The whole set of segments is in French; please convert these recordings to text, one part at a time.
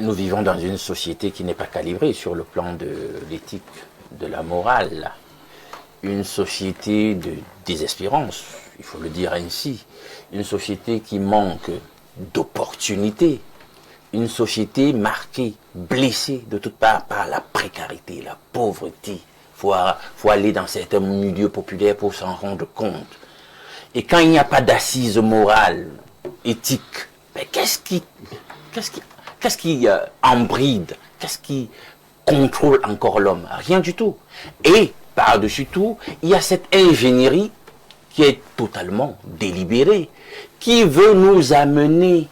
nous vivons dans une société qui n'est pas calibrée sur le plan de l'éthique, de la morale. Une société de désespérance, il faut le dire ainsi. Une société qui manque d'opportunités. Une société marquée, blessée de toutes parts par la précarité, la pauvreté. Faut aller dans certains milieux populaires pour s'en rendre compte. Et quand il n'y a pas d'assises morales, éthiques, ben qu'est-ce qui embride, qu'est-ce qui contrôle encore l'homme? Rien du tout. Et par-dessus tout, il y a cette ingénierie qui est totalement délibérée, qui veut nous amener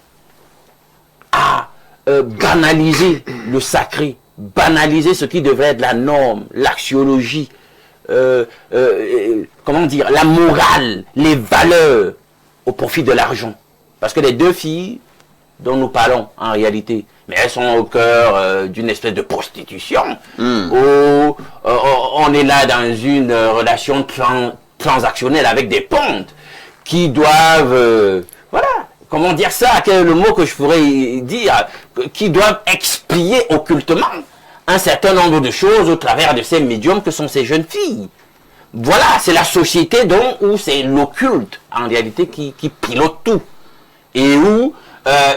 à banaliser le sacré, banaliser ce qui devrait être la norme, l'axiologie, comment dire, la morale, les valeurs au profit de l'argent. Parce que les deux filles dont nous parlons en réalité, mais elles sont au cœur d'une espèce de prostitution, où on est là dans une relation transactionnelle avec des pontes qui doivent, voilà, comment dire ça, quel est le mot que je pourrais dire, qui doivent expier occultement un certain nombre de choses au travers de ces médiums que sont ces jeunes filles. Voilà, c'est la société où c'est l'occulte, en réalité, qui pilote tout. Et où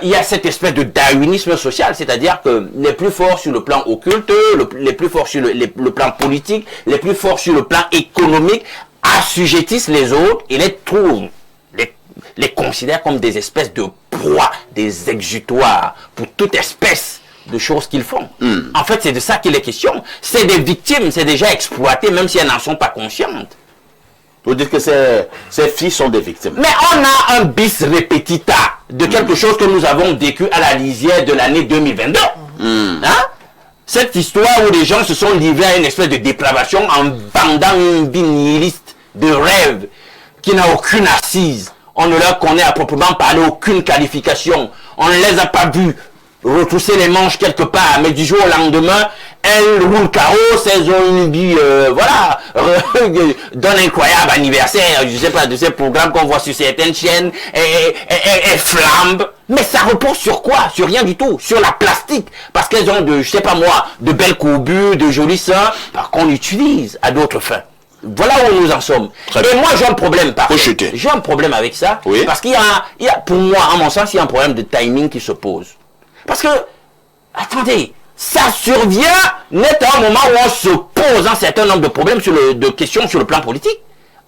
il y a cette espèce de darwinisme social, c'est-à-dire que les plus forts sur le plan occulte, les plus forts sur le plan politique, les plus forts sur le plan économique, assujettissent les autres et les trouvent, les considèrent comme des espèces de proies, des exutoires pour toute espèce de choses qu'ils font. En fait, c'est de ça qu'il est question. C'est des victimes, c'est déjà exploité, même si elles n'en sont pas conscientes. Vous dites que ces filles sont des victimes. Mais on a un bis repetita de quelque chose que nous avons vécu à la lisière de l'année 2022. Hein? Cette histoire où les gens se sont livrés à une espèce de dépravation en vendant une vie nihiliste de rêve qui n'a aucune assise. On ne leur connaît à proprement parler aucune qualification. On ne les a pas vus retrousser les manches quelque part, mais du jour au lendemain, elles roulent carrosse, elles ont une vie, voilà, d'un incroyable anniversaire, je sais pas, de ces programmes qu'on voit sur certaines chaînes, et flambent. Mais ça repose sur quoi? Sur rien du tout, sur la plastique, parce qu'elles ont je sais pas moi, de belles courbures, de jolis seins, qu'on utilise à d'autres fins. Voilà où nous en sommes. Et moi, j'ai un problème, j'ai un problème avec ça, oui. Parce qu'il y a, pour moi, à mon sens, il y a un problème de timing qui se pose. Parce que, attendez, ça survient net à un moment où on se pose un certain nombre de problèmes, de questions sur le plan politique.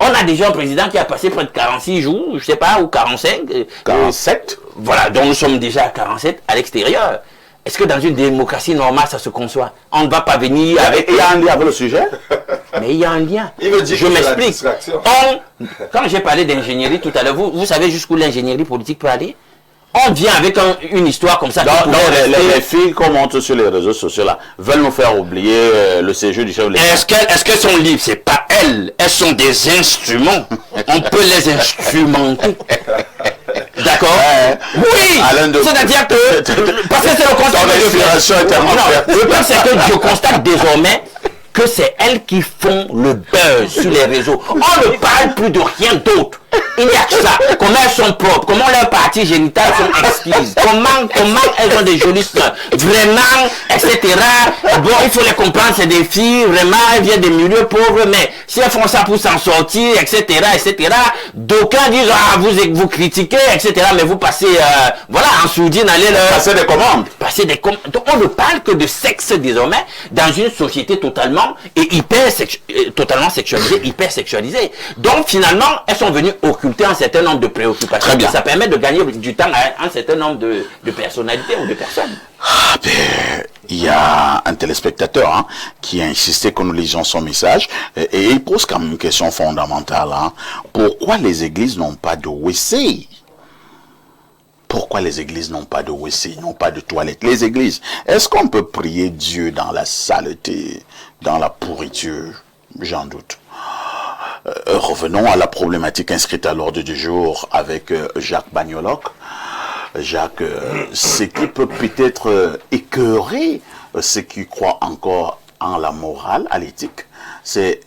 On a déjà un président qui a passé près de 46 jours, je sais pas, ou 45. 47. Voilà, donc nous sommes déjà à 47 à l'extérieur. Est-ce que dans une démocratie normale, ça se conçoit? On ne va pas venir avec... Il y a un lien avec le sujet? Mais il y a un lien. Il veut dire je m'explique. Quand j'ai parlé d'ingénierie tout à l'heure, vous savez jusqu'où l'ingénierie politique peut aller? On vient avec une histoire comme ça. Les filles qu'on montre sur les réseaux sociaux là veulent nous faire oublier le séjour du chef de l'État. Est-ce qu'elles sont libres? C'est pas elles. Elles sont des instruments. On peut les instrumenter. D'accord? Oui! C'est-à-dire que... Parce que c'est le constat. Le problème c'est que je constate désormais que c'est elles qui font le buzz sur les réseaux. On ne parle plus de rien d'autre. Il n'y a que ça. Comment elles sont propres, comment leurs parties génitales sont exquises, comment elles ont des jolis seins, vraiment, etc. Bon, il faut les comprendre, c'est des filles, vraiment, elles viennent des milieux pauvres, mais si elles font ça pour s'en sortir, etc., etc., d'aucuns disent, ah, vous critiquez, etc., mais vous passez, voilà, en sourdine, allez leur... Passer des commandes. Passer des commandes. Donc, on ne parle que de sexe, désormais, dans une société totalement, totalement sexualisée, hyper sexualisée. Donc, finalement, elles sont venues occulter un certain nombre de préoccupations. Ça permet de gagner du temps à un certain nombre de personnalités ou de personnes. Ah ben, il y a un téléspectateur qui a insisté que nous lisions son message et il pose quand même une question fondamentale. Pourquoi les églises n'ont pas de WC? Pourquoi les églises n'ont pas de WC, n'ont pas de toilettes? Les églises, est-ce qu'on peut prier Dieu dans la saleté, dans la pourriture? J'en doute. Revenons à la problématique inscrite à l'ordre du jour avec Jacques Bagnoloc. Jacques, ce qui peut peut-être écœurer ceux qui croient encore en la morale, à l'éthique, c'est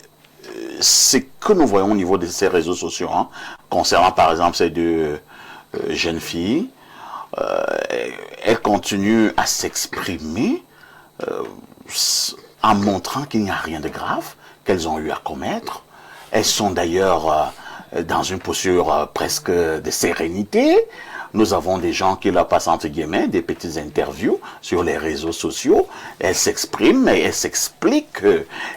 ce que nous voyons au niveau de ces réseaux sociaux, concernant par exemple ces deux jeunes filles, elles continuent à s'exprimer en montrant qu'il n'y a rien de grave qu'elles ont eu à commettre. Elles sont d'ailleurs dans une posture presque de sérénité. Nous avons des gens qui leur passent entre guillemets des petites interviews sur les réseaux sociaux. Elles s'expriment et elles s'expliquent.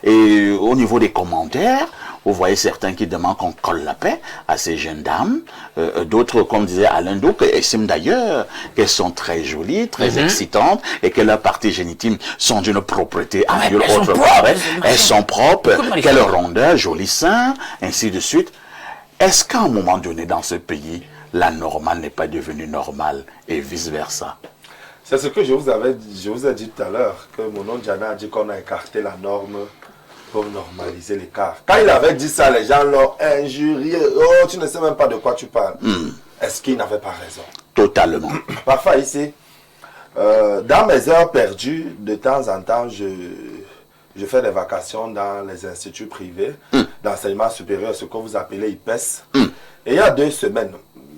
Et au niveau des commentaires, vous voyez certains qui demandent qu'on colle la paix à ces jeunes dames. D'autres, comme disait Alain Douk, estiment d'ailleurs qu'elles sont très jolies, très excitantes et que leurs parties génitives sont d'une propreté à nulle autre part. Elles sont propres, quelle rondeur, joli sein, ainsi de suite. Est-ce qu'à un moment donné dans ce pays, la normale n'est pas devenue normale et vice-versa? C'est ce que je vous ai dit tout à l'heure, que mon oncle Diana a dit qu'on a écarté la norme pour normaliser l'écart. Quand il avait dit ça, les gens l'ont injurié. Oh, tu ne sais même pas de quoi tu parles. Est-ce qu'il n'avait pas raison? Totalement. Parfois ici, dans mes heures perdues, de temps en temps, je fais des vacations dans les instituts privés d'enseignement supérieur, ce que vous appelez IPES. Et il y a 2 semaines,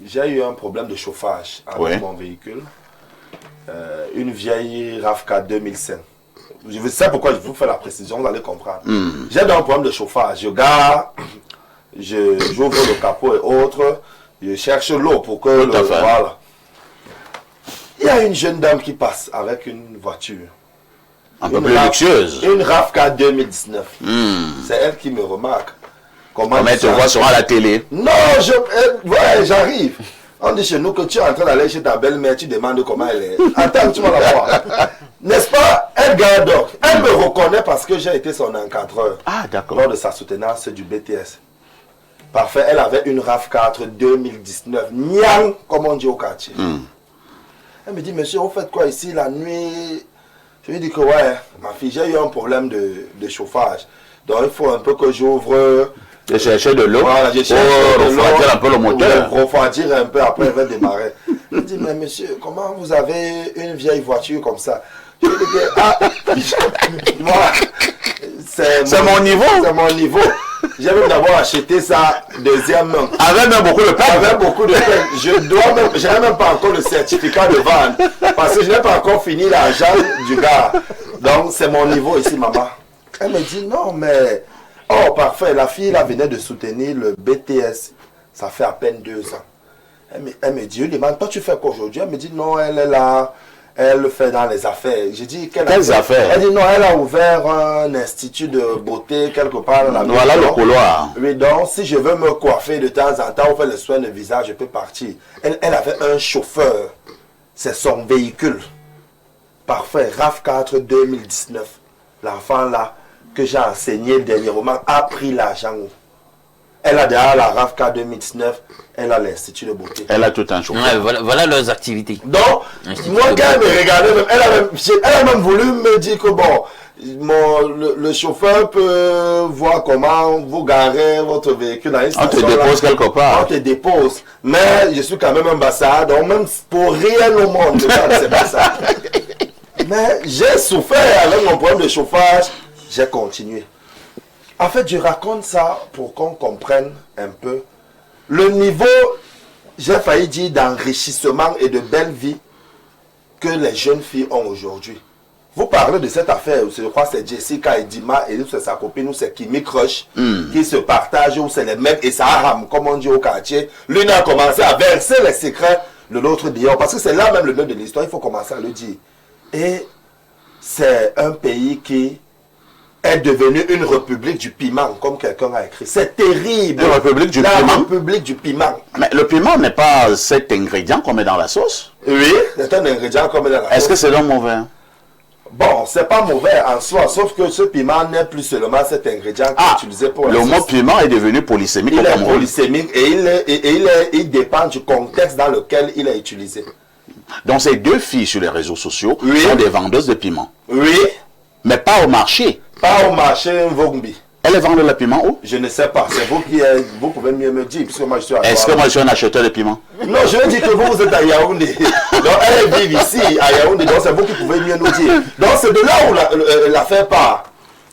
j'ai eu un problème de chauffage avec mon véhicule. Une vieille RAV4 2005. Je sais pourquoi je vous fais la précision, vous allez comprendre. J'ai un problème de chauffage. Je gare, j'ouvre le capot et autres, je cherche l'eau pour que voilà. Il y a une jeune dame qui passe avec une voiture. Un peu plus luxueuse. Une RAV4 2019. C'est elle qui me remarque. Comment elle te voit sur la télé? Non, j'arrive. On dit chez nous que tu es en train d'aller chez ta belle-mère, tu demandes comment elle est. Attends, tu vas la voir. N'est-ce pas? Elle garde donc. Elle me reconnaît parce que j'ai été son encadreur. Ah, d'accord. Lors de sa soutenance du BTS. Parfait. Elle avait une RAV4 2019. Niang, comme on dit au quartier. Elle me dit, monsieur, vous faites quoi ici la nuit? Je lui dis que ouais, ma fille, j'ai eu un problème de chauffage. Donc il faut un peu que j'ouvre. Je cherchais de l'eau. Voilà, je cherche de l'eau. Refroidir un peu le moteur. Refroidir un peu, après elle va démarrer. Je lui dis, mais monsieur, comment vous avez une vieille voiture comme ça? Je lui dis que, ah, moi, c'est mon niveau. C'est mon niveau. J'ai même d'abord acheté ça deuxième main. Avec même beaucoup de peine. Avec beaucoup de peine. Je n'ai même pas encore le certificat de vente. Parce que je n'ai pas encore fini l'argent du gars. Donc c'est mon niveau ici, maman. Elle me dit non, mais... Oh, parfait. La fille, là, venait de soutenir le BTS. Ça fait à peine 2 ans. Elle me dit, je lui demande, toi, tu fais quoi aujourd'hui? Elle me dit, non, elle est là. Elle le fait dans les affaires. J'ai dit, quelles affaires? Elle dit, non, elle a ouvert un institut de beauté quelque part dans la maison. Voilà le couloir. Oui, donc, si je veux me coiffer de temps en temps, ou faire le soin de visage, je peux partir. Elle avait un chauffeur. C'est son véhicule. Parfait. RAV4 2019. L'enfant là, que j'ai enseigné dernièrement, a pris l'argent. Elle a derrière la RAV4 2019, elle a l'institut de beauté. Elle a tout un chauffeur. Ouais, voilà leurs activités. Donc, moi quand elle me regardait, même, elle a même voulu me dire que bon, le chauffeur peut voir comment vous garez votre véhicule dans une station. On te dépose quelque part. On te dépose. Mais je suis quand même ambassadeur, donc même pour rien au monde, c'est pas ça. Mais j'ai souffert avec mon problème de chauffage, j'ai continué. En fait, je raconte ça pour qu'on comprenne un peu le niveau, j'ai failli dire, d'enrichissement et de belle vie que les jeunes filles ont aujourd'hui. Vous parlez de cette affaire, je crois que c'est Jessica et Dima, et c'est sa copine, ou c'est Kimi Crush, qui se partagent, ou c'est les mecs, et ça rame, comme on dit au quartier. L'une a commencé à verser les secrets de l'autre dehors, parce que c'est là même le nœud de l'histoire, il faut commencer à le dire. Et c'est un pays qui est devenu une république du piment, comme quelqu'un a écrit. C'est terrible. Une république du piment. La république du piment. Mais le piment n'est pas cet ingrédient qu'on met dans la sauce? Oui, c'est un ingrédient qu'on met dans la sauce. Est-ce que c'est donc mauvais? Bon, c'est pas mauvais en soi, sauf que ce piment n'est plus seulement cet ingrédient qui est utilisé pour la sauce. Le mot piment est devenu polysémique. Il est polysémique et il dépend du contexte dans lequel il est utilisé. Donc ces 2 filles sur les réseaux sociaux sont des vendeuses de piment. Oui. Mais pas au marché. Pas au marché Vogumbi. Elle vend le piment où? Je ne sais pas. C'est vous qui vous pouvez mieux me dire, puisque moi je suis à Est-ce que moi je suis un acheteur de piment? Non, je veux dire que vous êtes à Yaoundé. Donc elle vit ici, à Yaoundé. Donc c'est vous qui pouvez mieux nous dire. Donc c'est de là où l'affaire part.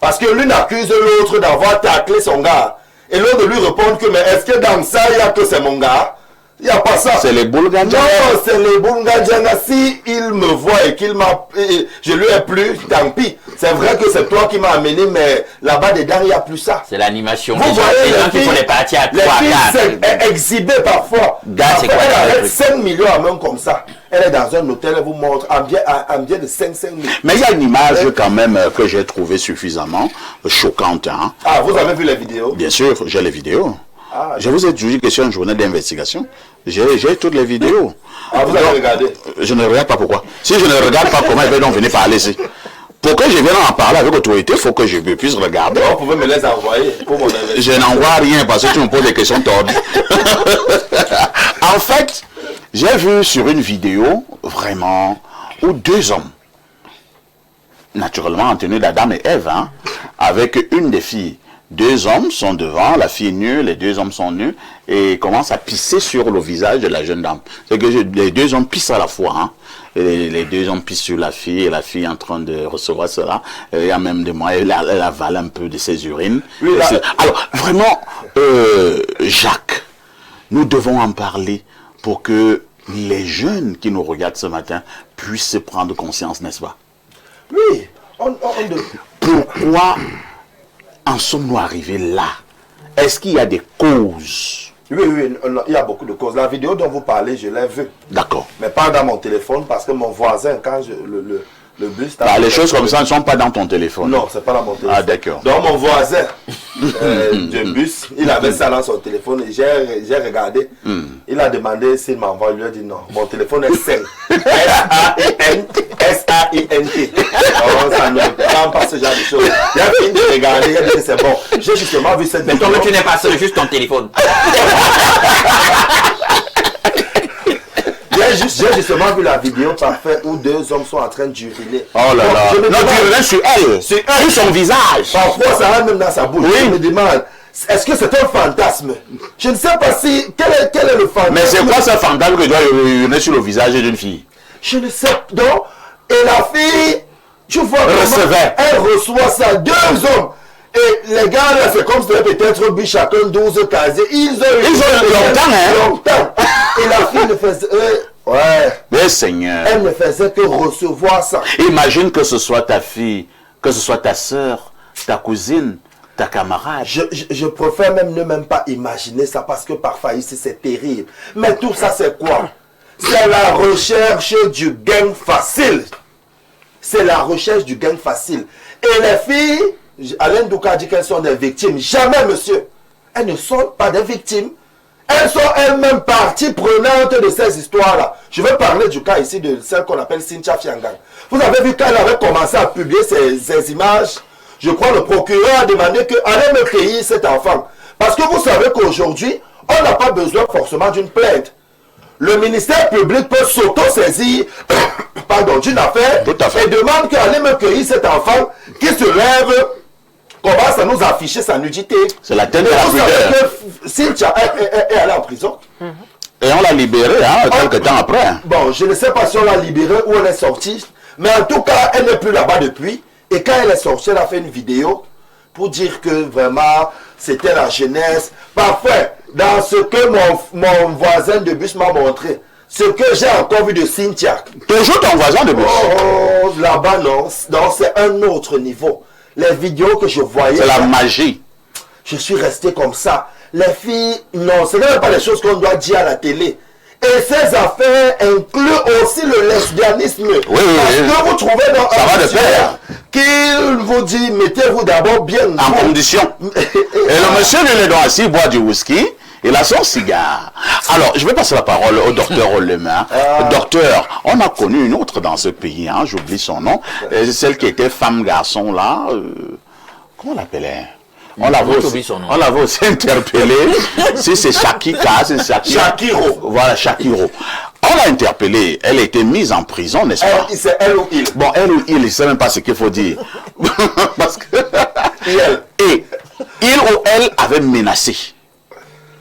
Parce que l'une accuse l'autre d'avoir taclé son gars. Et l'autre lui répond que, mais est-ce que dans ça, il y a que c'est mon gars? Il n'y a pas ça. C'est les Boulgadjanga. Non, c'est les Boulgadjanga. Si il me voit et qu'il m'a... Je lui ai plu, tant pis. C'est vrai que c'est toi qui m'as amené, mais là-bas dedans, il n'y a plus ça. C'est l'animation. Vous Les voyez gens qui font les parties à 3, 4. c'est exhibé parfois. C'est quoi, Elle le arrête truc? 5 millions à main comme ça. Elle est dans un hôtel, elle vous montre un bien de 5 millions. Mais il y a une image quand même que j'ai trouvée suffisamment choquante. Hein. Ah, vous avez vu les vidéos? Bien sûr, j'ai les vidéos. Ah, je vous ai dit que c'est une journée d'investigation. J'ai toutes les vidéos. Ah, vous avez regardé? Je ne regarde pas pourquoi. Si je ne regarde pas, comment ils vont donc venir parler ici? Pour que je vienne en parler avec autorité, il faut que je puisse regarder. Vous pouvez me les envoyer pour mon investigation. Je n'envoie rien parce que tu me poses des questions tordues. En fait, j'ai vu sur une vidéo, vraiment, où 2 hommes, naturellement en tenue d'Adam et Ève, hein, avec une des filles. 2 hommes sont devant, la fille est nue, les 2 hommes sont nus, et commencent à pisser sur le visage de la jeune dame. C'est que les 2 hommes pissent à la fois, hein. Et les 2 hommes pissent sur la fille, et la fille est en train de recevoir cela. Il y a même des mois, elle avale un peu de ses urines. Oui, là... Alors, vraiment, Jacques, nous devons en parler pour que les jeunes qui nous regardent ce matin puissent prendre conscience, n'est-ce pas? Oui, Pourquoi en sommes-nous arrivés là? Est-ce qu'il y a des causes? Oui, il y a beaucoup de causes. La vidéo dont vous parlez, je l'ai vue. D'accord. Mais pas dans mon téléphone parce que mon voisin, quand le bus... Les choses comme ça ne sont pas dans ton téléphone. Non, c'est pas dans mon téléphone. Ah, d'accord. Donc mon voisin du bus, il avait ça dans son téléphone et j'ai regardé. Il a demandé s'il m'envoie. Il lui a dit non, mon téléphone est sain. S-A-I-N-T. Non, ça ne prend pas ce genre de choses. Il a fini de regarder, il a dit c'est bon. J'ai justement vu cette vidéo. Mais toi, tu n'es pas seul, juste ton téléphone. J'ai justement vu la vidéo parfaite où 2 hommes sont en train d'uriner. Oh là là. Non, tu reviens sur elle. Sur son visage. Parfois, ça rentre même dans sa bouche. Oui. Je me demande, est-ce que c'est un fantasme? Je ne sais pas si... Quel est le fantasme? Mais c'est quoi ce fantasme que doit uriner sur le visage d'une fille? Je ne sais pas. Donc, et la fille, tu vois Recevait. Elle reçoit ça. 2 hommes. Et les gars, là, c'est comme si c'était peut-être bu chacun 12 casiers. Ils ont longtemps, hein? Longtemps. Et la fille ne faisait... ouais. Mais Seigneur. Elle ne faisait que recevoir ça. Imagine que ce soit ta fille, que ce soit ta soeur, ta cousine, ta camarade. Je préfère même pas imaginer ça parce que parfois ici c'est terrible. Mais tout ça c'est quoi? C'est la recherche du gain facile. C'est la recherche du gain facile. Et les filles, Alain Douka dit qu'elles sont des victimes. Jamais, monsieur. Elles ne sont pas des victimes. Elles sont elles-mêmes parties prenantes de ces histoires-là. Je vais parler du cas ici de celle qu'on appelle Cynthia Fiangang. Vous avez vu quand elle avait commencé à publier ces images, je crois le procureur a demandé qu'elle allait me payer cet enfant. Parce que vous savez qu'aujourd'hui, on n'a pas besoin forcément d'une plainte. Le ministère public peut s'auto-saisir d'une affaire et demande qu'elle me cueillir cet enfant qui se lève, commence à nous afficher sa nudité. C'est la tête de la pudeur. Cynthia est allée en prison. Et on l'a libérée quelques temps après. Bon, je ne sais pas si on l'a libérée ou elle est sortie. Mais en tout cas, elle n'est plus là-bas depuis. Et quand elle est sortie, elle a fait une vidéo pour dire que vraiment, c'était la jeunesse. Parfait. Dans ce que mon voisin de bus m'a montré, ce que j'ai encore vu de Cynthia. Toujours ton voisin de bus? Oh, là-bas, non. Non, c'est un autre niveau. Les vidéos que je voyais... C'est la magie. Je suis resté comme ça. Les filles, non, ce n'est pas les choses qu'on doit dire à la télé. Et ces affaires incluent aussi le lesbianisme. Oui, parce que vous trouvez dans ça va de pair qu'il vous dit, mettez-vous d'abord bien en condition. Et le monsieur, lui, doit assis boire du whisky. Il a son cigare. Alors, je vais passer la parole au docteur Olema. Docteur, on a connu une autre dans ce pays, hein, j'oublie son nom. Celle qui était femme-garçon, là. Comment on l'appelait? On l'avait aussi interpellé. Si c'est Shakika, c'est Shakiro. Voilà, Shakiro. On l'a interpellé. Elle a été mise en prison, n'est-ce pas? C'est elle ou il. Bon, elle ou il, il ne sait même pas ce qu'il faut dire. Parce que... Et il ou elle avait menacé.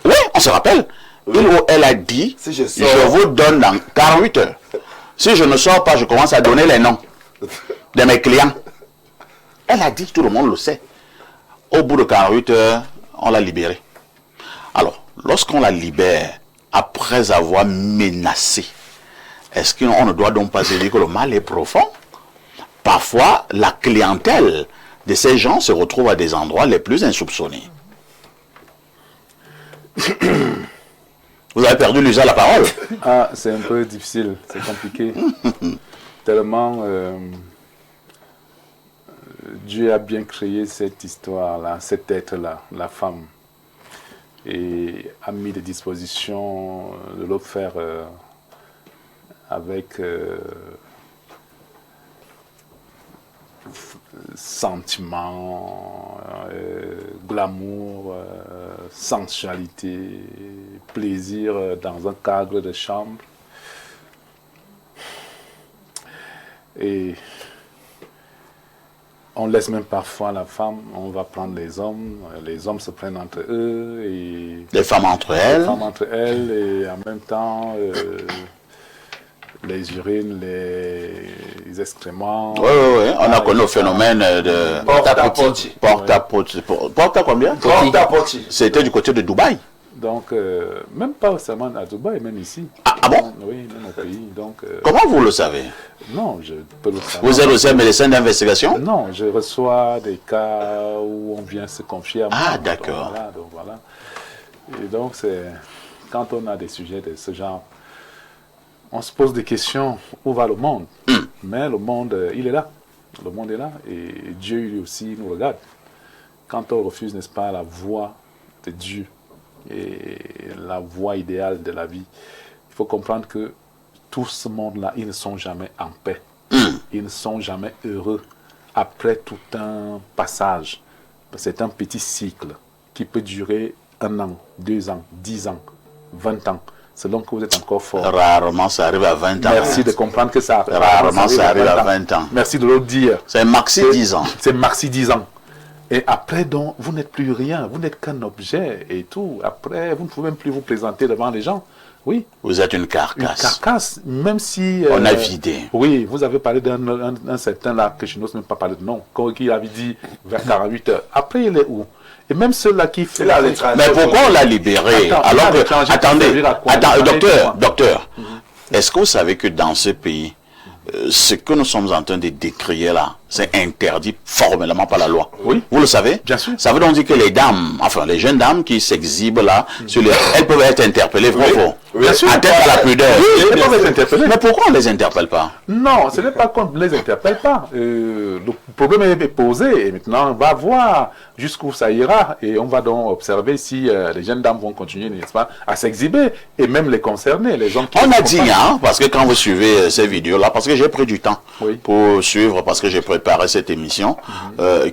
Oui, on se rappelle. Oui. Il ou elle a dit, si je vous donne dans 48 heures. Si je ne sors pas, je commence à donner les noms de mes clients. Elle a dit, tout le monde le sait. Au bout de 48 heures, on l'a libérée. Alors, lorsqu'on la libère, après avoir menacé, est-ce qu'on ne doit donc pas se dire que le mal est profond? Parfois, la clientèle de ces gens se retrouve à des endroits les plus insoupçonnés. Vous avez perdu l'usage de la parole. Ah, c'est un peu difficile, c'est compliqué. Tellement Dieu a bien créé cette histoire-là, cet être-là, la femme, et a mis des dispositions de le faire avec sentiment, glamour, sensualité, plaisir dans un cadre de chambre. Et on laisse même parfois la femme, on va prendre les hommes se prennent entre eux, et Les femmes entre les elles. femmes entre elles, et en même temps les urines, les excréments. Oui, oui, oui. On a connu le phénomène de Porte-à-porte. porte-à-porte. Porte à combien? Porte-à-porte. C'était du côté de Dubaï. Donc, même pas seulement à Dubaï, même ici. Ah bon? Oui, même au pays. Donc, Comment vous le savez? non, je peux le savoir. Vous êtes aussi un médecin d'investigation? Non, je reçois des cas où on vient se confier à moi. Ah, d'accord. Donc, voilà. Et donc, c'est quand on a des sujets de ce genre, on se pose des questions, où va le monde? Mais le monde, il est là. Le monde est là et Dieu, lui aussi, nous regarde. Quand on refuse, n'est-ce pas, la voie de Dieu et la voie idéale de la vie, il faut comprendre que tout ce monde-là, ils ne sont jamais en paix. Ils ne sont jamais heureux après tout un passage. C'est un petit cycle qui peut durer 1 an, 2 ans, 10 ans, 20 ans, selon que vous êtes encore fort. Rarement ça arrive à 20 ans. Merci de comprendre que ça Rarement ça arrive à 20 ans. Merci de le dire. C'est maxi 10 ans. C'est maxi 10 ans. Et après, donc, vous n'êtes plus rien, vous n'êtes qu'un objet et tout. Après, vous ne pouvez même plus vous présenter devant les gens. Oui. Vous êtes une Une carcasse. carcasse, même si... On a vidé. Oui, vous avez parlé d'un certain là, que je n'ose même pas parler de nom, qui avait dit vers 48 heures. Après, il est où? Et même ceux-là qui fait... Il a l'étranger. Mais pourquoi on l'a libéré? Attends, Alors il a que, l'étranger, attendez, ça veut dire à quoi? docteur, est-ce que vous savez que dans ce pays, ce que nous sommes en train de décrire là, c'est interdit formellement par la loi? Oui. Vous le savez? Bien sûr. Ça veut donc dire que les dames, enfin les jeunes dames qui s'exhibent là, elles peuvent être interpellées, vrai ou faux? Bien sûr. Atteinte à la pudeur. Oui, elles peuvent être interpellées. Mais pourquoi on ne les interpelle pas? Non, ce n'est pas qu'on ne les interpelle pas. Le problème est posé et maintenant on va voir jusqu'où ça ira et on va donc observer si les jeunes dames vont continuer, n'est-ce pas, à s'exhiber et même les concernés, les hommes qui... On a dit, hein, parce que quand vous suivez ces vidéos-là, parce que j'ai pris du temps pour suivre, parce que j'ai préparé cette émission,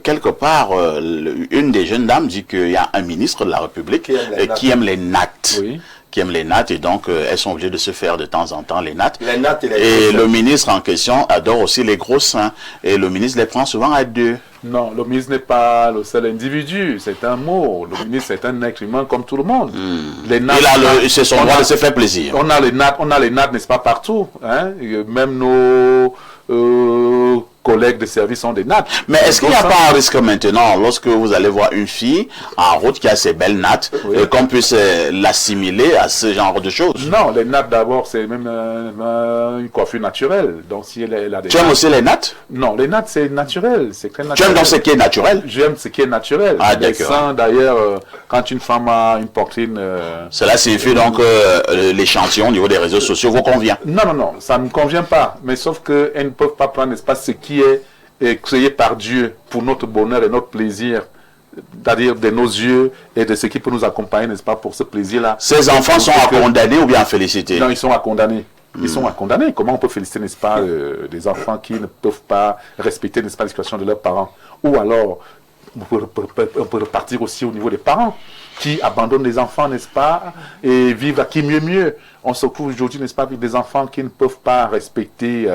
quelque part, une des jeunes dames dit qu'il y a un ministre de la République qui aime les nattes. Oui. Qui aiment les nattes et donc elles sont obligées de se faire de temps en temps les nattes. Les nattes et les Et gros seins. le ministre en question adore aussi les gros seins. Et le ministre les prend souvent à deux. Non, le ministre n'est pas le seul individu, c'est un mot. Le ministre est un être humain comme tout le monde. Les nattes, C'est son droit de se faire plaisir. on a les nattes, n'est-ce pas, partout. Hein? Et même nos collègues de service ont des nattes. Mais est-ce qu'il n'y a pas un risque maintenant, lorsque vous allez voir une fille en route qui a ses belles nattes, qu'on puisse l'assimiler à ce genre de choses? Non, les nattes d'abord, c'est même une coiffure naturelle. Donc si elle a des Tu aimes nattes- aussi les nattes? Non, les nattes, c'est naturel. C'est très Tu naturel. aimes donc ce qui est naturel? J'aime ce qui est naturel. Ah, Les d'accord. seins, d'ailleurs, quand une femme a une poitrine... Cela signifie donc que l'échantillon au niveau des réseaux sociaux vous convient. Non, non, non, ça ne me convient pas. Mais sauf qu'elles ne peuvent pas prendre, n'est-ce pas, ce qui est créé par Dieu pour notre bonheur et notre plaisir, c'est-à-dire de nos yeux et de ce qui peut nous accompagner, n'est-ce pas, pour ce plaisir-là. Ces enfants sont à condamner ou bien à féliciter? Non, ils sont à condamner. Ils sont à condamner. Comment on peut féliciter, n'est-ce pas, des enfants qui ne peuvent pas respecter, n'est-ce pas, la situation de leurs parents? Ou alors, on peut repartir aussi au niveau des parents qui abandonnent les enfants, n'est-ce pas, et vivent à qui mieux. On se retrouve aujourd'hui, n'est-ce pas, avec des enfants qui ne peuvent pas respecter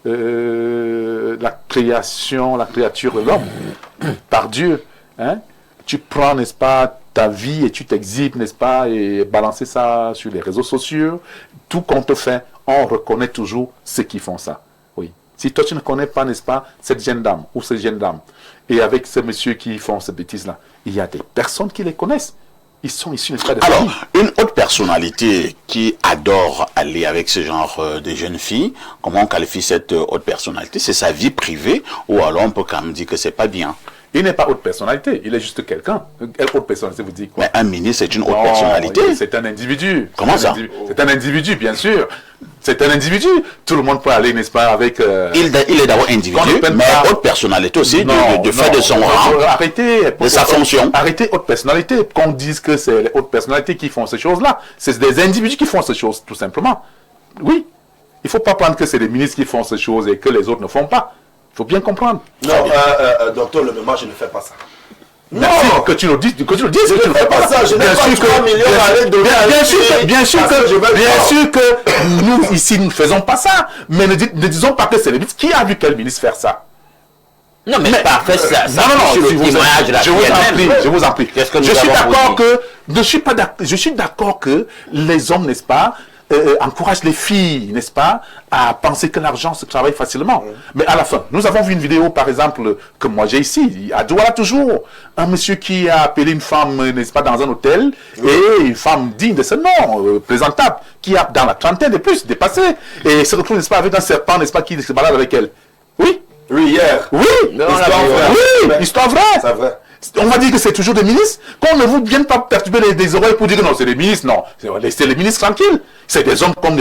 la création, la créature de l'homme par Dieu. Hein? Tu prends, n'est-ce pas, ta vie et tu t'exhibes, n'est-ce pas, et balancer ça sur les réseaux sociaux. Tout qu'on te fait, on reconnaît toujours ceux qui font ça. Oui. Si toi tu ne connais pas, n'est-ce pas, cette jeune dame ou cette jeune dame, et avec ces messieurs qui font ces bêtises-là, il y a des personnes qui les connaissent. Ils sont issus, n'est-ce pas, de Alors, famille. une autre personnalité qui adore aller avec ce genre de jeunes filles, comment on qualifie cette autre personnalité? C'est sa vie privée, ou alors on peut quand même dire que c'est pas bien. Il n'est pas haute personnalité, il est juste quelqu'un. Quelle haute personnalité vous dites quoi? Mais un ministre, c'est une haute Non, personnalité. c'est un individu. Comment ça? C'est un individu, bien sûr. C'est un individu. Tout le monde peut aller, n'est-ce pas, avec... Il est d'abord Qu'on individu, ne peine mais pas. haute personnalité aussi, Non, de fait non, de son rang, arrêtez, de sa fonction. Arrêtez haute personnalité. Qu'on dise que c'est les hautes personnalités qui font ces choses-là. C'est des individus qui font ces choses, tout simplement. Oui. Il ne faut pas prendre que c'est les ministres qui font ces choses et que les autres ne font pas. Il faut bien comprendre. Non, docteur, moi je ne fais pas ça. Merci que tu le dis, que tu le dises, Je que tu ne le fais fais pas ça, je n'ai Bien pas sûr 3 millions à aller donner à bien une sûr fille bien sûr parce que je veux le bien faire. sûr que nous ici nous ne faisons pas ça, mais ne disons pas que c'est les ministres. Qui a vu quel ministre faire ça? Non, mais parfait, ça. Non, sur si le vous- témoignage de la je vous fille en elle-même. prie, je vous en prie. Qu'est-ce que nous Je suis avons d'accord dit? que je suis d'accord que les hommes, n'est-ce pas, encouragent les filles, n'est-ce pas, à penser que l'argent se travaille facilement. Mais à la fin, nous avons vu une vidéo, par exemple, que moi j'ai ici, à Douala toujours, un monsieur qui a appelé une femme, n'est-ce pas, dans un hôtel, et une femme digne de ce nom, présentable, qui a dans la trentaine et plus, dépassée, et se retrouve, n'est-ce pas, avec un serpent, n'est-ce pas, qui se balade avec elle. Oui, Oui, hier. oui, Histoire vraie. oui, histoire vraie. C'est vrai. On va dire que c'est toujours des ministres. Qu'on ne vous vienne pas perturber les oreilles pour dire que non, c'est des ministres. Non, c'est les ministres tranquilles. C'est des hommes comme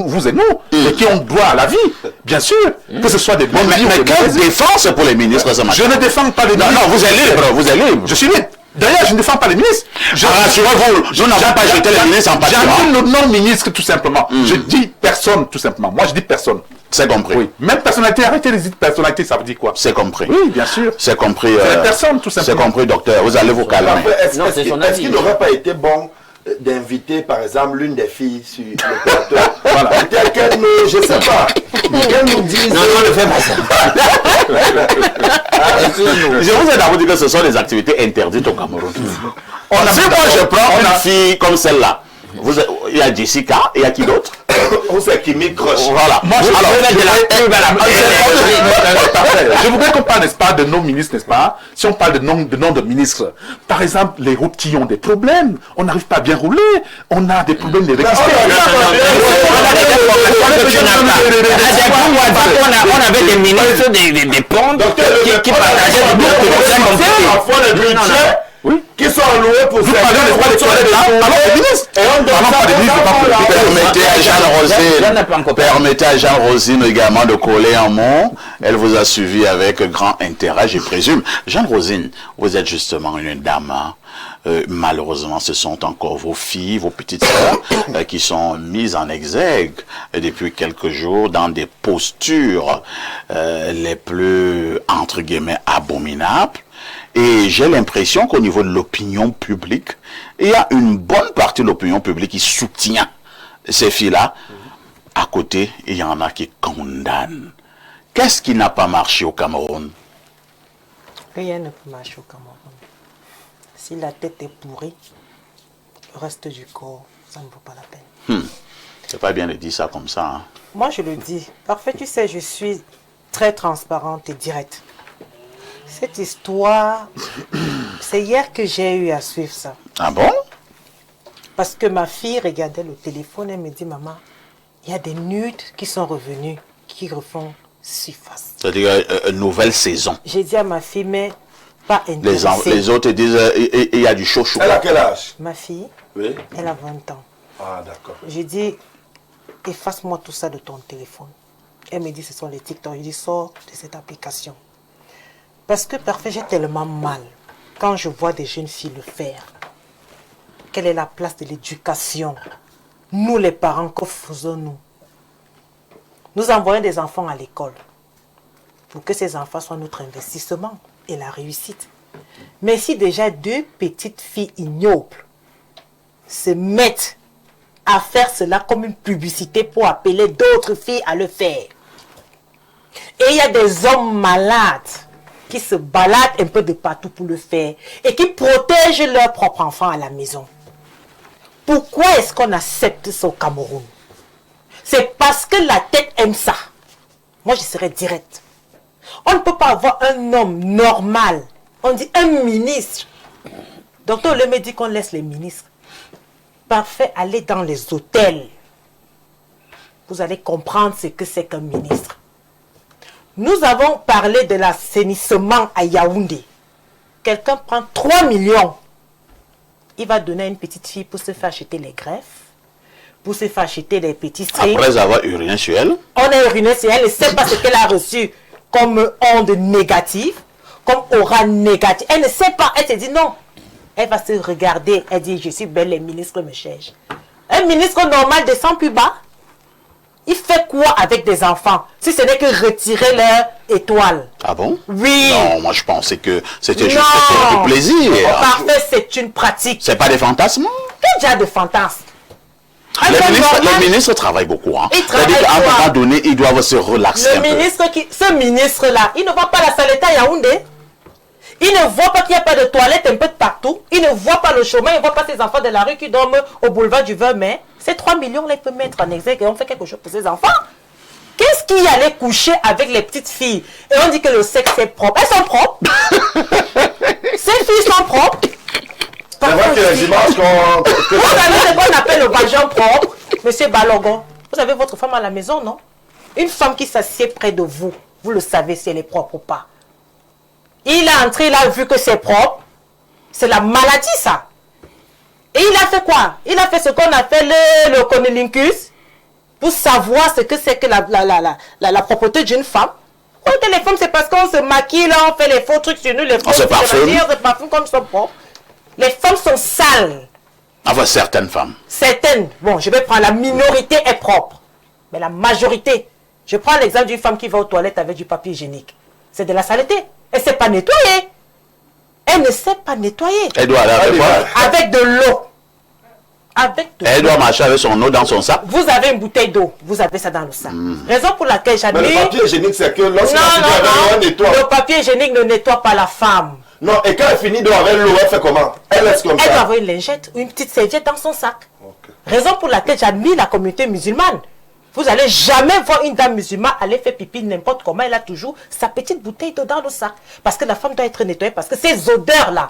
vous et nous, et qui ont droit à la vie, bien sûr. Que ce soit des bonnes Mais vies ou des quelle mauvaises vies. défense pour les ministres ce matin? Je ne défends pas les Non, ministres. non, vous êtes libre, vous êtes libre. Je suis libre. D'ailleurs, je ne défends pas les ministres. Rassurez-vous, nous n'avons pas jeté les ministres en pâture. J'annule le non-ministre, tout simplement. Je dis personne, tout simplement. Moi, je dis personne. C'est compris. Oui. Même personnalité, arrêtez les personnalités, ça veut dire quoi? C'est compris. Oui, bien sûr. C'est compris. C'est la personne, tout simplement. C'est compris, docteur. Vous allez vous calmer. Après, est-ce Non, c'est son est-ce avis. qu'il n'aurait pas été bon d'inviter, par exemple, l'une des filles sur le plateau? Voilà. Peut-être qu'elle nous, je ne sais pas, qu'elle nous dise... Non, non, ne fais pas ça. Excuse-nous. Je vous ai d'abord dit que ce sont des activités interdites au Cameroun. Si moi je prends une fille comme celle-là, il y a Jessica, et il y a qui d'autre? On sait qui m'écroche. Voilà. Moi, je Alors, fais de la pub à la Parfait. Je voudrais qu'on parle, n'est-ce pas, de nos ministres, n'est-ce pas? Si on parle de noms de ministres, par exemple, les routes qui ont des problèmes, on n'arrive pas à bien rouler, on a des problèmes d'électricité. On avait des ministres, des ponts qui partageaient des Parfois les budgets Oui. qui sont alloués pour Vous parlez, n'est-ce pas, des toilettes là? Alors, les ministres. Et on donne Parlons ça pas des ministres, aux pas enfants, politiques. Permettez à Jeanne Jeanne n'a pas Rosine, encore permettez à Jeanne Rosine également de coller un mot. Elle vous a suivi avec grand intérêt, je présume. Jeanne Rosine, vous êtes justement une dame. Hein. Malheureusement, ce sont encore vos filles, vos petites sœurs, qui sont mises en exergue depuis quelques jours dans des postures les plus, entre guillemets, abominables. Et j'ai l'impression qu'au niveau de l'opinion publique, il y a une bonne partie de l'opinion publique qui soutient ces filles-là. À côté, il y en a qui condamnent. Qu'est-ce qui n'a pas marché au Cameroun? Rien ne peut marcher au Cameroun. Si la tête est pourrie, le reste du corps, ça ne vaut pas la peine. C'est pas bien de dire ça comme ça. Hein. Moi, je le dis. Parfait, tu sais, je suis très transparente et directe. Cette histoire, c'est hier que j'ai eu à suivre ça. Ah bon? Parce que ma fille regardait le téléphone, elle me dit, maman, il y a des nudes qui sont revenus, qui refont surface. C'est-à-dire une nouvelle saison. J'ai dit à ma fille, mais pas intéressée. Les autres disent il y a du chaud. Elle a quel âge? Ma fille, Oui. elle a 20 ans. Ah, d'accord. J'ai dit, efface-moi tout ça de ton téléphone. Elle me dit, ce sont les TikTok. Je dis, sors de cette application. Parce que parfait, j'ai tellement mal quand je vois des jeunes filles le faire. Quelle est la place de l'éducation? Nous, les parents, que faisons-nous? Nous envoyons des enfants à l'école pour que ces enfants soient notre investissement et la réussite. Mais si déjà deux petites filles ignobles se mettent à faire cela comme une publicité pour appeler d'autres filles à le faire, et il y a des hommes malades qui se baladent un peu de partout pour le faire et qui protègent leurs propres enfants à la maison. Pourquoi est-ce qu'on accepte ça au Cameroun? C'est parce que la tête aime ça. Moi, je serais direct. On ne peut pas avoir un homme normal. On dit un ministre Docteur Lemé dit qu'on laisse les ministres. Parfait, allez dans les hôtels. Vous allez comprendre ce que c'est qu'un ministre. Nous avons parlé de l'assainissement à Yaoundé. Quelqu'un prend 3 millions. Il va donner à une petite fille pour se faire acheter les greffes, pour se faire acheter les petits strips. Après avoir uriné sur elle. On a uriné sur elle, elle ne sait pas ce qu'elle a reçu comme onde négative, comme aura négative. Elle ne sait pas, elle se dit non. Elle va se regarder, elle dit je suis belle, les ministres me cherchent. Un ministre normal descend plus bas. Il fait quoi avec des enfants si ce n'est que retirer leur étoile? Ah bon? Oui. Non, moi je pensais que c'était juste Non. du plaisir. Parfait, c'est une pratique. C'est pas des fantasmes? Quel genre de fantasme? Les ministres travaillent beaucoup. Hein. Ils travaillent C'est-à-dire qu'à un quoi? moment donné, ils doivent se relaxer un peu. Ce ministre-là, il ne voit pas la saleté à Yaoundé. Il ne voit pas qu'il n'y a pas de toilettes un peu de partout. Il ne voit pas le chemin. Il ne voit pas ses enfants de la rue qui dorment au boulevard du 20 mai. Ces 3 millions-là, il peut mettre en exergue et on fait quelque chose pour ses enfants. Qu'est-ce qui allait coucher avec les petites filles? Et on dit que le sexe est propre. Elles sont propres. Ces filles sont propres. C'est vrai que les images Vous savez ce qu'on appelle le vagin propre, monsieur Balogon. Vous avez votre femme à la maison, non? Une femme qui s'assied près de vous, vous le savez si elle est propre ou pas. Il est entré, il a vu que c'est propre. C'est la maladie, ça. Et il a fait quoi? Il a fait ce qu'on appelle le conilingus pour savoir ce que c'est que la propreté d'une femme. Pourquoi que les femmes, c'est parce qu'on se maquille, là, on fait les faux trucs sur nous, les faux se parfume. on se parfume comme sont propres. Les femmes sont sales. Enfin, certaines femmes. Certaines, bon, je vais prendre la minorité est propre. Mais la majorité, je prends l'exemple d'une femme qui va aux toilettes avec du papier hygiénique. C'est de la saleté. Elle ne sait pas nettoyer. Elle ne sait pas nettoyer. Elle doit aller avec de l'eau. Avec de Elle l'eau. doit marcher avec son eau dans son sac. Vous avez une bouteille d'eau. Vous avez ça dans le sac. Raison pour laquelle Mais j'admire... le papier hygiénique, c'est que lorsqu'on Non. nettoie. Le papier hygiénique ne nettoie pas la femme. Non, et quand elle finit d'eau avec l'eau, elle fait comment? Elle laisse comme Elle doit ça. avoir une lingette ou une petite serviette dans son sac. Ok. Raison pour laquelle j'admire la communauté musulmane. Vous n'allez jamais voir une dame musulmane aller faire pipi n'importe comment. Elle a toujours sa petite bouteille d'eau dans le sac. Parce que la femme doit être nettoyée. Parce que ces odeurs-là.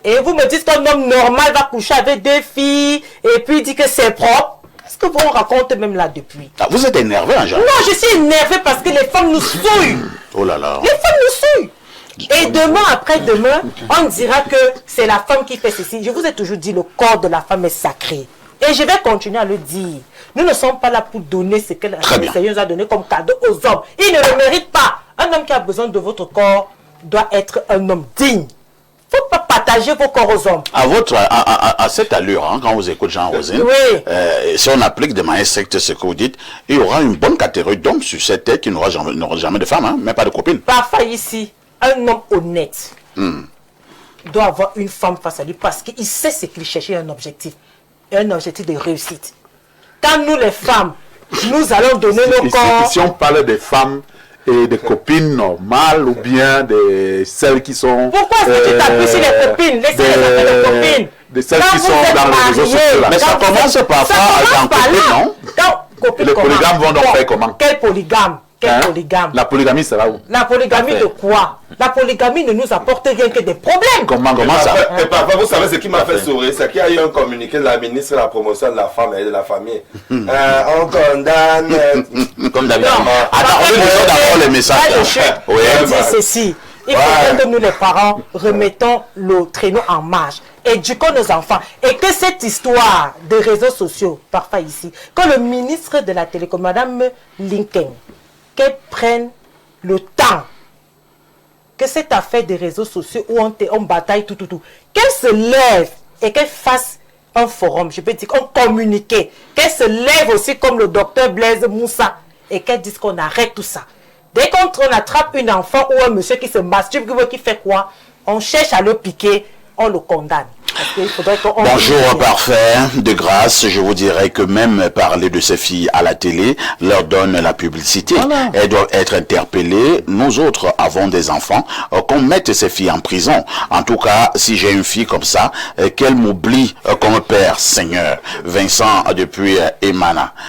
Et vous me dites qu'un homme normal va coucher avec 2 filles et puis dit que c'est propre. Qu'est-ce que vous racontez même là depuis? Ah, vous êtes énervé, hein, Jean? Non, je suis énervé parce que les femmes nous souillent. Oh là là. Les femmes nous souillent. Et demain, après-demain, on dira que c'est la femme qui fait ceci. Je vous ai toujours dit, le corps de la femme est sacré. Et je vais continuer à le dire. Nous ne sommes pas là pour donner ce que le Seigneur nous a donné comme cadeau aux hommes. Ils ne le méritent pas. Un homme qui a besoin de votre corps doit être un homme digne. Il ne faut pas partager vos corps aux hommes. À cette allure, hein, quand vous écoutez Jean Rosine, Oui. si on applique de manière stricte ce que vous dites, il y aura une bonne catégorie d'hommes sur cette tête qui n'aura jamais de femme, hein, même pas de copine. Parfois ici, un homme honnête doit avoir une femme face à lui parce qu'il sait ce qu'il cherche, un objectif de réussite. Quand nous les femmes, nous allons donner nos corps... Si on parle des femmes et des copines normales ou bien de celles qui sont... Pourquoi est-ce que tu t'appuies sur les copines? Laissez les affaires de copines. De celles Quand qui vous sont êtes dans les réseaux mariés, sociaux là. Mais ça quand vous commence êtes- parfois ça commence en par copine, là. non? Donc, copine, Les comment? polygames vont donc Bon, faire comment? Quel polygame? Quel Hein? polygame? La polygamie, c'est là où? La polygamie Parfait. de quoi? La polygamie ne nous apporte rien que des problèmes. Comment ça? Et parfois, vous savez ce qui m'a fait sourire, c'est qu'il y a eu un communiqué de la ministre de la promotion de la femme et de la famille. On condamne... Comme d'habitude. Non. Attends, on lisons d'abord les messages. Là, je Oui, dis bah. ceci. Il faut que nous, les parents, remettons le traîneau en marche, éduquons nos enfants. Et que cette histoire de réseaux sociaux, parfois ici, que le ministre de la Télécom, Madame Lincoln, qu'elle prenne le temps, que cette affaire des réseaux sociaux où on bataille tout, qu'elle se lève et qu'elle fasse un forum, je peux dire, un communiqué, qu'elle se lève aussi comme le docteur Blaise Moussa et qu'elle dise qu'on arrête tout ça. Dès qu'on attrape un enfant ou un monsieur qui se masturbe, qui fait quoi? On cherche à le piquer, on le condamne. Parce qu'il faudrait qu'on... Bonjour, parfait. De grâce, je vous dirais que même parler de ces filles à la télé leur donne la publicité. Voilà. Elles doivent être interpellées. Nous autres avons des enfants. Qu'on mette ces filles en prison. En tout cas, si j'ai une fille comme ça, qu'elle m'oublie comme père, Seigneur. Vincent depuis Emana.